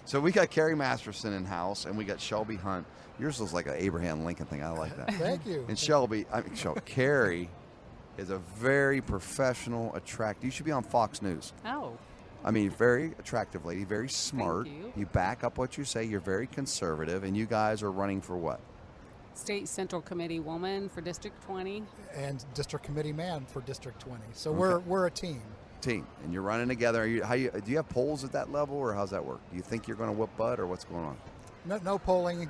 So we got Carrie Masterson in house, and we got Shelby Hunt. Yours looks like an Abraham Lincoln thing. I like that. Thank you. And Carrie is a very professional, attractive. You should be on Fox News. Oh. I mean, very attractive lady, very smart. Thank you. You back up what you say. You're very conservative, and you guys are running for what? State Central Committee woman for District 20. And District Committee man for District 20. So Okay. we're a team. Team, and you're running together. Do you have polls at that level, or how's that work? Do you think you're going to whoop butt, or what's going on? No polling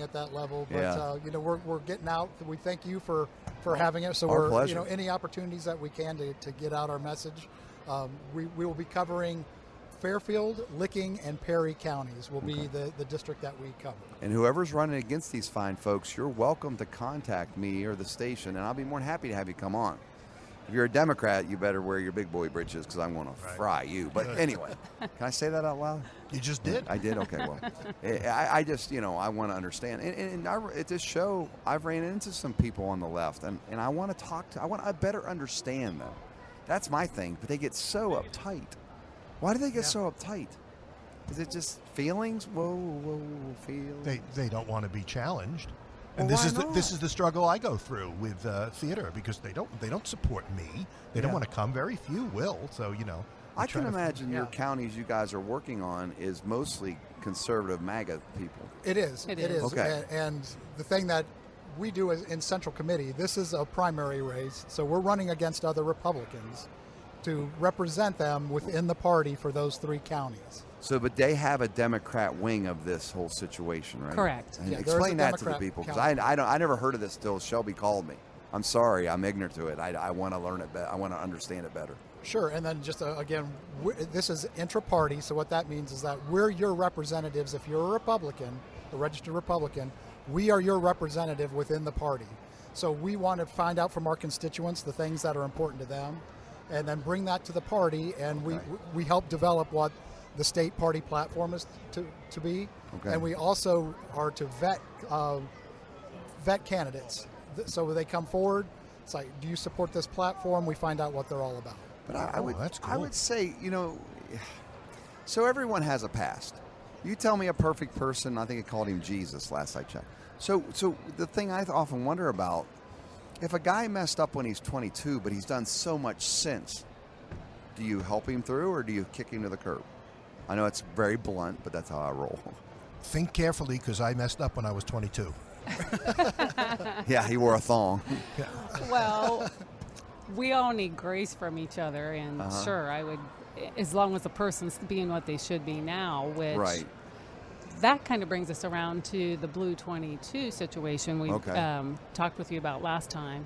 at that level. But Yeah. we're getting out. We thank you for having us. So Our we're pleasure. any opportunities that we can to get out our message. We will be covering Fairfield, Licking, and Perry counties will be the district that we cover. And whoever's running against these fine folks, you're welcome to contact me or the station, and I'll be more than happy to have you come on. If you're a Democrat, you better wear your big boy britches because I'm going to fry you. But anyway, can I say that out loud? You just did. I did? Okay, well. I just, I want to understand. And at this show, I've ran into some people on the left, and I want to I want to better understand them. That's my thing, but they get so uptight. Why do they get so uptight? Is it just feelings? Whoa, feelings. They don't want to be challenged. Well, And this why is the struggle I go through with theater, because they don't support me. They don't want to come. Very few will. So I can imagine your counties you guys are working on is mostly conservative MAGA people. It is. It is. Okay. And the thing that we do is in Central Committee, this is a primary race, so we're running against other Republicans to represent them within the party for those 3 counties. So, but they have a Democrat wing of this whole situation, right? Correct. And Yeah, there's explain a that to the Democrat people, because county. I never heard of this till Shelby called me. I'm sorry, I'm ignorant to it. I want to learn it better. I want to understand it better. Sure, and then just again, this is intra-party, so what that means is that we're your representatives. If you're a Republican, a registered Republican, we are your representative within the party. So we want to find out from our constituents the things that are important to them, and then bring that to the party, and we help develop what the state party platform is to be. Okay. And we also are to vet candidates. So when they come forward, it's like, do you support this platform? We find out what they're all about. But I that's cool. I would say, so everyone has a past. You tell me a perfect person, I think it called him Jesus last I checked. So the thing I often wonder about, if a guy messed up when he's 22, but he's done so much since, do you help him through or do you kick him to the curb? I know it's very blunt, but that's how I roll. Think carefully, because I messed up when I was 22. Yeah, he wore a thong. Well, we all need grace from each other, and sure, I would, as long as the person's being what they should be now, which Right. that kind of brings us around to the Blue 22 situation we talked with you about last time.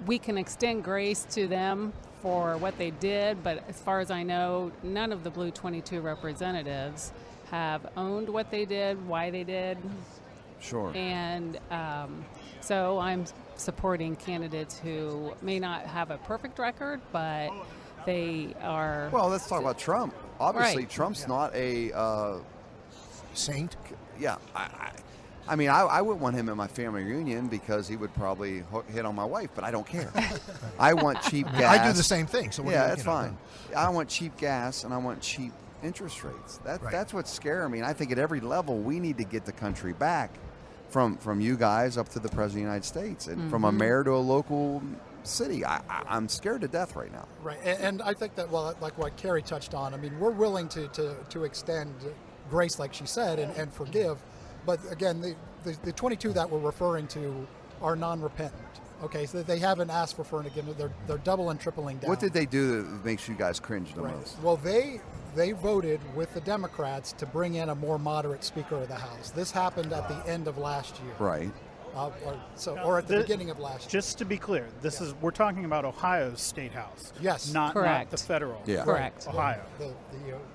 We can extend grace to them for what they did, but as far as I know, none of the Blue 22 representatives have owned what they did, why they did. Sure. And so I'm supporting candidates who may not have a perfect record, but they are... Well, let's talk about Trump. Obviously, Right. Trump's not a... Saint. Yeah, I mean, I wouldn't want him at my family reunion because he would probably hit on my wife, but I don't care. I want cheap gas. I do the same thing. So what Yeah, do that's fine. I want cheap gas and I want cheap interest rates. That's what's scaring me. And I think at every level we need to get the country back, from you guys up to the President of the United States, and from a mayor to a local city. I'm scared to death right now. Right, and I think that, well, like what Carrie touched on, I mean, we're willing to extend grace, like she said, and forgive. But again, the 22 that we're referring to are non-repentant. Okay, so they haven't asked for forgiveness. They're double and tripling down. What did they do that makes you guys cringe the most? Well, they voted with the Democrats to bring in a more moderate Speaker of the House. This happened at the end of last year. Right. Or at the beginning of last year. Just to be clear, we're talking about Ohio's State House. Yes. Not Correct. the federal. Yeah. Correct. Ohio.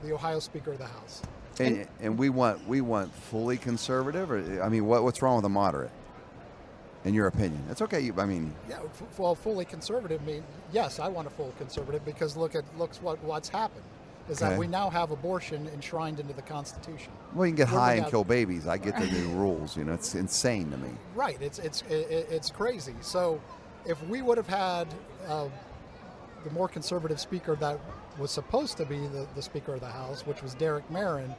The Ohio Speaker of the House. And we want fully conservative, or I mean, what's wrong with a moderate? In your opinion, it's okay. I mean, Yeah, well, fully conservative mean yes, I want a full conservative because look what's happened is that we now have abortion enshrined into the Constitution. well, you can get Where high we and have- kill babies. I get the new rules. It's insane to me. Right, it's crazy. So if we would have had the more conservative speaker that was supposed to be the Speaker of the House, which was Derek Marin,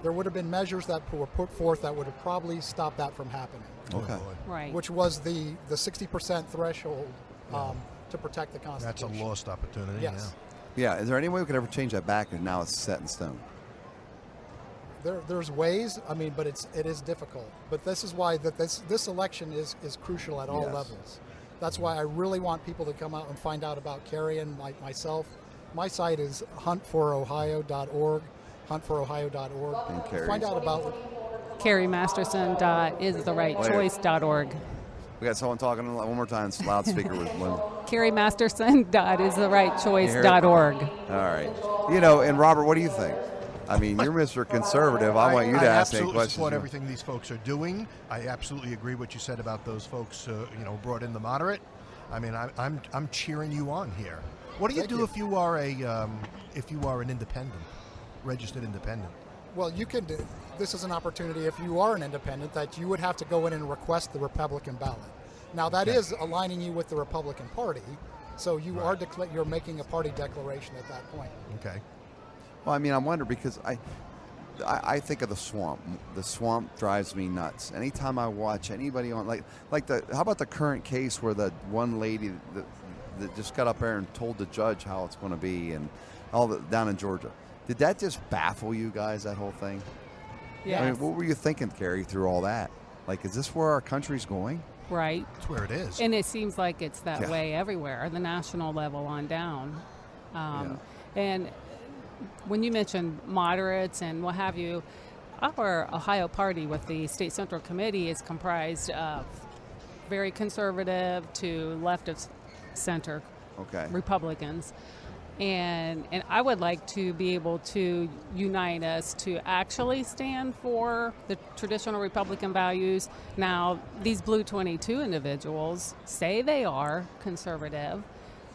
there would have been measures that were put forth that would have probably stopped that from happening. Okay. Right. Which was the 60% threshold to protect the Constitution. That's a lost opportunity. Yes. Yeah. Is there any way we could ever change that back, and now it's set in stone? There's ways, I mean, but it is difficult. But this is why this election is crucial at all Yes. levels. That's why I really want people to come out and find out about Carrie and myself. My site is huntforohio.org, huntforohio.org. And Carrie's. Find out about CarrieMasterson.istherightchoice.org. We got someone talking one more time. It's loudspeaker with Lynn. CarrieMasterson.istherightchoice.org. All right. You know, and Robert, what do you think? I mean, you're Mr. Conservative. I want you to ask any absolutely questions. support everything these folks are doing. I absolutely agree what you said about those folks, brought in the moderate. I mean, I'm cheering you on here. What do you Thank do you. if you are an independent, registered independent? Well, you could. This is an opportunity if you are an independent that you would have to go in and request the Republican ballot. Now that is aligning you with the Republican Party, so you are you're making a party declaration at that point. Okay. Well, I mean, I wonder because I think of the swamp. The swamp drives me nuts. Anytime I watch anybody on how about the current case where the one lady that just got up there and told the judge how it's going to be and down in Georgia. Did that just baffle you guys, that whole thing? Yes. I mean, what were you thinking, Carrie, through all that? Like, is this where our country's going? Right. That's where it is. And it seems like it's that Yeah. way everywhere, the national level on down. And when you mentioned moderates and what have you, our Ohio party with the State Central Committee is comprised of very conservative to left of center Okay. Republicans. And I would like to be able to unite us to actually stand for the traditional Republican values. Now, these Blue 22 individuals say they are conservative,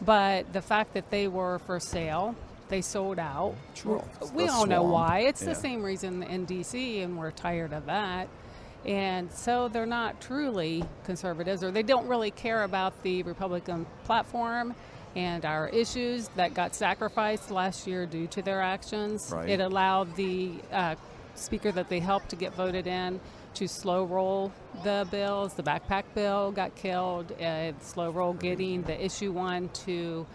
but the fact that they were for sale, they sold out. True. We The all know swamp. why. It's Yeah. the same reason in D.C., and we're tired of that. And so they're not truly conservatives, or they don't really care about the Republican platform and our issues that got sacrificed last year due to their actions. Right. It allowed the speaker that they helped to get voted in to slow roll the bills. The backpack bill got killed. Slow roll getting the issue one to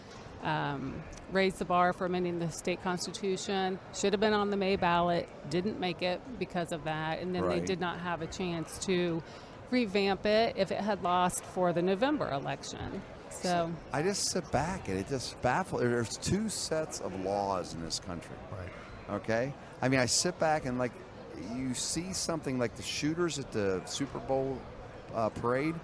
raise the bar for amending the state constitution. Should have been on the May ballot. Didn't make it because of that. And then they Right. did not have a chance to revamp it if it had lost for the November election. So I just sit back and it just baffles. There's two sets of laws in this country. Right. Okay? I mean, I sit back and you see something like the shooters at the Super Bowl parade.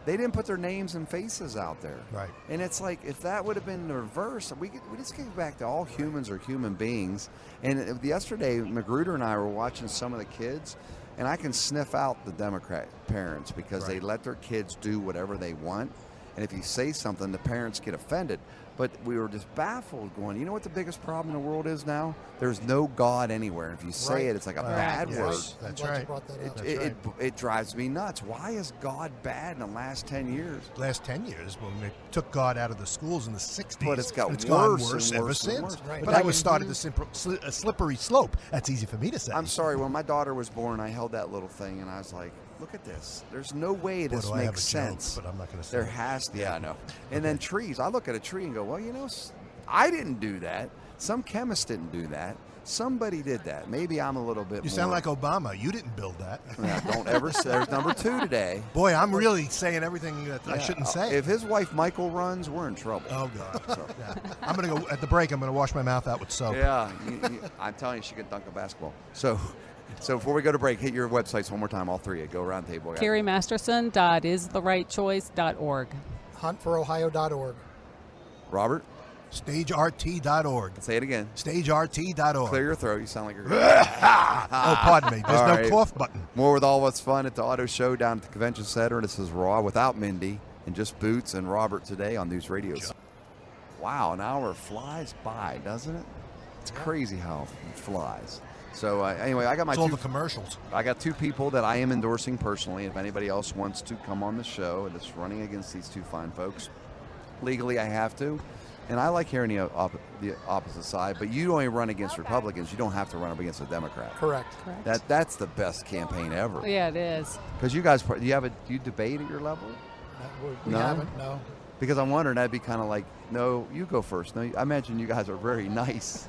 They didn't put their names and faces out there. Right. And it's like, if that would have been the reverse, we just get back to all humans are human beings. And yesterday, Magruder and I were watching some of the kids, and I can sniff out the Democrat parents because they let their kids do whatever they want. And if you say something, the parents get offended. But we were just baffled going, you know what the biggest problem in the world is now? There's no God anywhere. If you say it, it's like a bad Yes, word. That's I'm glad you right. brought that up. That's right. It drives me nuts. Why is God bad in the last 10 years? Last 10 years, when they took God out of the schools in the 60s. But it's got gone worse worse and ever worse and since. worse. Right. But But that I was can started do- a slippery slope. That's easy for me to say. I'm sorry, when my daughter was born, I held that little thing and I was like, look at this. There's no way Boy, this do I have makes a joke, sense. but I'm not going to say There it. has to, yeah, I know. And then trees. I look at a tree and go, well, you know, I didn't do that. Some chemist didn't do that. Somebody did that. Maybe I'm a little bit You more. sound like Obama. You didn't build that. Yeah, don't ever say. There's number 2 today. Boy, I'm really saying everything that I shouldn't say. If his wife Michael runs, we're in trouble. Oh, God. Yeah. I'm going to go, at the break, I'm going to wash my mouth out with soap. Yeah, I'm telling you, she could dunk a basketball. So before we go to break, hit your websites one more time, all three. Go around the table. CarrieMasterson.istherightchoice.org. Huntforohio.org. Robert, StageRT.org. say it again. StageRT.org. Clear your throat. You sound like you're. Oh, pardon me. There's All no right. cough button. More with all what's fun at the Auto Show down at the Convention Center. This is Raw without Mindy and just Boots and Robert today on News Radio. Wow, an hour flies by, doesn't it? It's crazy how it flies. So anyway, I got my It's all two. the commercials. I got two people that I am endorsing personally. If anybody else wants to come on the show, and it's running against these two fine folks, legally I have to. and I like hearing the opposite side, but you only run against Republicans. You don't have to run up against a Democrat. Correct. That's the best campaign ever. Yeah, it is. Because you guys, do you debate at your level? We No? haven't, no. Because I'm wondering, that'd be kind of like, no, you go first. No, I imagine you guys are very nice.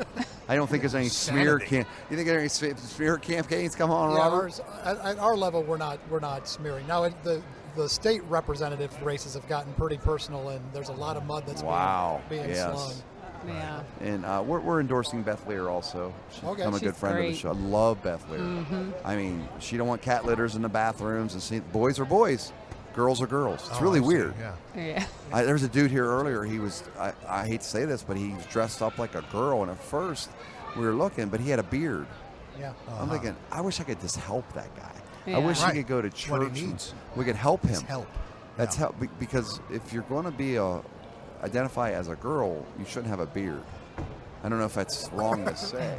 I don't think there's any smear Sanity. You think there are any smear campaigns come on, Yeah, Robert? at our level, we're not smearing. Now, the state representative races have gotten pretty personal, and there's a lot of mud that's being yes. slung. Yeah. And we're endorsing Beth Lear also. She's Okay. become a good She's friend of the great. show. I love Beth Lear. I mean, she don't want cat litters in the bathrooms, and boys are boys, girls are girls. It's really I see, weird. Yeah. Yeah. There was a dude here earlier. He was, I hate to say this, but he was dressed up like a girl. And at first, we were looking, but he had a beard. Yeah. I'm thinking, I wish I could just help that guy. I Yeah. wish Right. he could go to That's what he church. and needs. we could help him. It's help. That's Yeah. help because if you're going to be identify as a girl, you shouldn't have a beard. I don't know if that's wrong to say.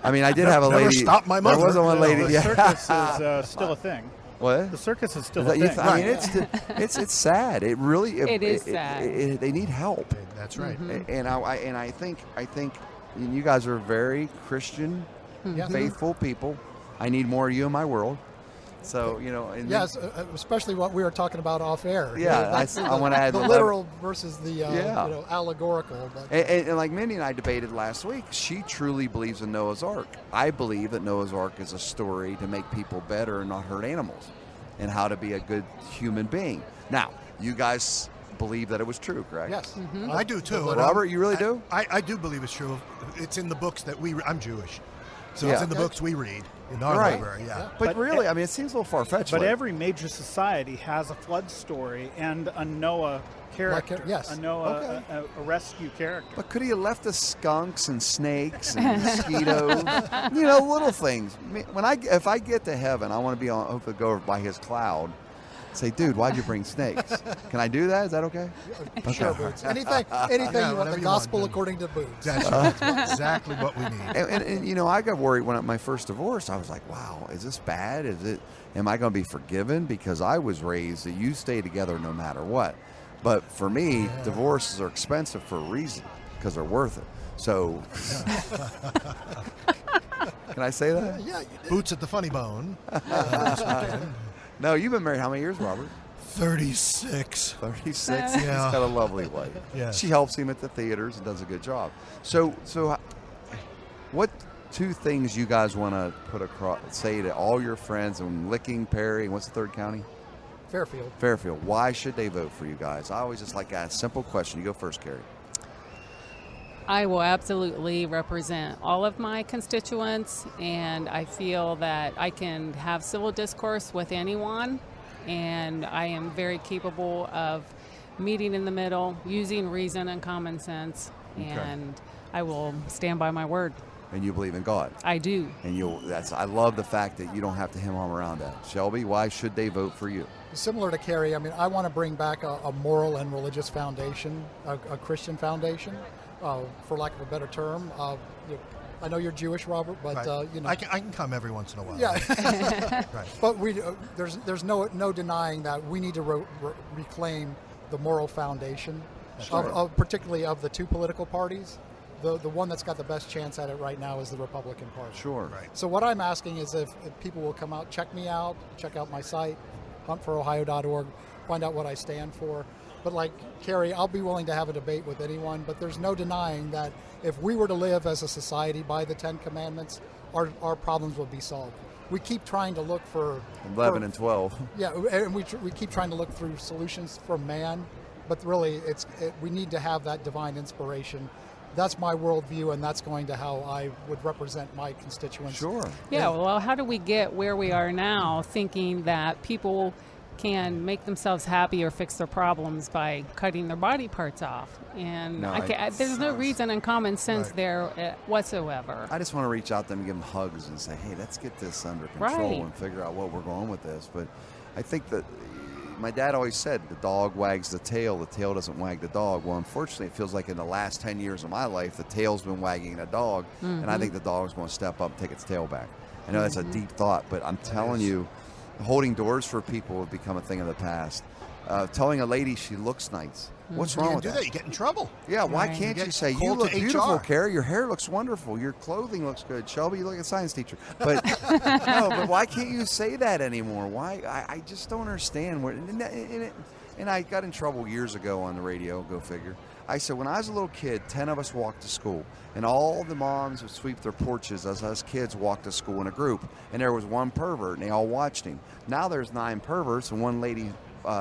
I mean, I did have a Never lady. stopped my mother. There wasn't one No, lady. the yeah. circus is still a thing. What? The circus is still Is a that you thing. I mean, it's sad. It really It is sad. they need help, That's right. and I think you guys are very Christian, Yes. faithful people. I need more of you in my world. So and Yes, especially what we were talking about off air. Yeah, That's I wanna add the the literal versus the Yeah. allegorical. But And like Mindy and I debated last week, she truly believes in Noah's Ark. I believe that Noah's Ark is a story to make people better and not hurt animals, and how to be a good human being. Now, you guys believe that it was true, correct? yes, I do too. and Robert, you really do? I do believe it's true. It's in the books that I'm Jewish, so it's Yeah. in the books we read in our Right. library. Yeah. But, But really, I mean, it seems a little far-fetched. But like- every major society has a flood story and a Noah character. yes. A Noah, Okay. a rescue character. But could he have left the skunks and snakes and mosquitoes? Little things. If I get to heaven, I want to be on. Hopefully, go over by his cloud. Say, dude, why'd you bring snakes? Can I do that? Is that okay? sure, Boots. Anything Yeah, you want. whatever The you gospel want, according to Boots. That's right. That's exactly what we need. And I got worried when at my first divorce. I was like, wow, is this bad? Am I going to be forgiven? Because I was raised that you stay together no matter what. But for me, divorces are expensive for a reason, because they're worth it. So, can I say that? Yeah, you did. Boots at the Funny Bone. This weekend. No, you've been married how many years, Robert? 36. 36. He's Yeah. got a lovely wife. Yes. She helps him at the theaters and does a good job. So what two things you guys want to say to all your friends in Licking, Perry, and what's the third county? Fairfield. Fairfield. Why should they vote for you guys? I always just like to ask a simple question. You go first, Carrie. I will absolutely represent all of my constituents, and I feel that I can have civil discourse with anyone, and I am very capable of meeting in the middle, using reason and common sense, and I will stand by my word. And you believe in God. I do. And I love the fact that you don't have to hem-ham around that. Shelby, why should they vote for you? Similar to Carrie, I mean, I want to bring back a moral and religious foundation, a Christian foundation, for lack of a better term. I know you're Jewish, Robert, but Right. I I can come every once in a while. Yeah. Right. But there's no denying that we need to reclaim the moral foundation, of particularly of the two political parties. The one that's got the best chance at it right now is the Republican Party. Sure. Right. So what I'm asking is if people will come out, check me out, check out my site, huntforohio.org, find out what I stand for. But like Carrie, I'll be willing to have a debate with anyone, but there's no denying that if we were to live as a society by the Ten Commandments, our problems will be solved. We keep trying to look for 11 and 12. Yeah, and we keep trying to look through solutions from man, but really we need to have that divine inspiration. That's my worldview, and that's going to how I would represent my constituents. Sure. Yeah, well, how do we get where we are now thinking that people can make themselves happy or fix their problems by cutting their body parts off? And No, there's no reason in common sense Right. there whatsoever. I just want to reach out to them and give them hugs and say, hey, let's get this under control Right. and figure out what we're going with this. But I think that my dad always said the dog wags the tail doesn't wag the dog. Well, unfortunately, it feels like in the last 10 years of my life, the tail's been wagging the dog, and I think the dog's going to step up and take its tail back. I know that's a deep thought, but I'm telling you, holding doors for people have become a thing of the past. Telling a lady she looks nice. What's You wrong can't with do that? that. You get in trouble. Yeah, why Right. can't You you get say, you called look to beautiful, HR. Carrie, your hair looks wonderful, your clothing looks good. Shelby, you look like a science teacher. But no, but why can't you say that anymore? Why? I just don't understand. And I got in trouble years ago on the radio, go figure. I said, when I was a little kid, 10 of us walked to school, and all the moms would sweep their porches as us kids walked to school in a group, and there was one pervert, and they all watched him. Now there's 9 perverts and one lady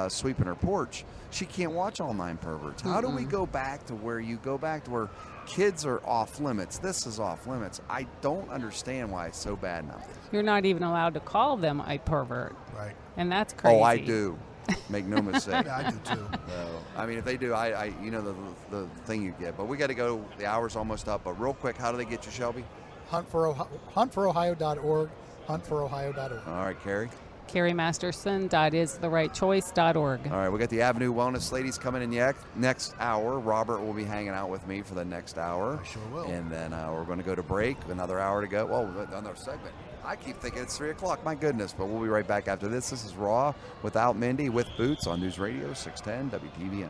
sweeping her porch. She can't watch all 9 perverts. How do we go back to where you go back to where kids are off limits? This is off limits. I don't understand why it's so bad now. You're not even allowed to call them a pervert, Right. and that's crazy. Oh, I do. Make no mistake. Yeah, I do too. So, I mean, if they do, I you know the thing you get. But we got to go. The hour's almost up. But real quick, how do they get you, Shelby? huntforohio.org, huntforohio.org. All right, Carrie. CarrieMasterson.istherightchoice.org. All right, we got the Avenue Wellness ladies coming in next hour. Robert will be hanging out with me for the next hour. I sure will. And then we're going to go to break. Another hour to go. Well, another segment. I keep thinking it's 3 o'clock. My goodness. But we'll be right back after this. This is Raw without Mindy with Boots on News Radio 610 WTVN.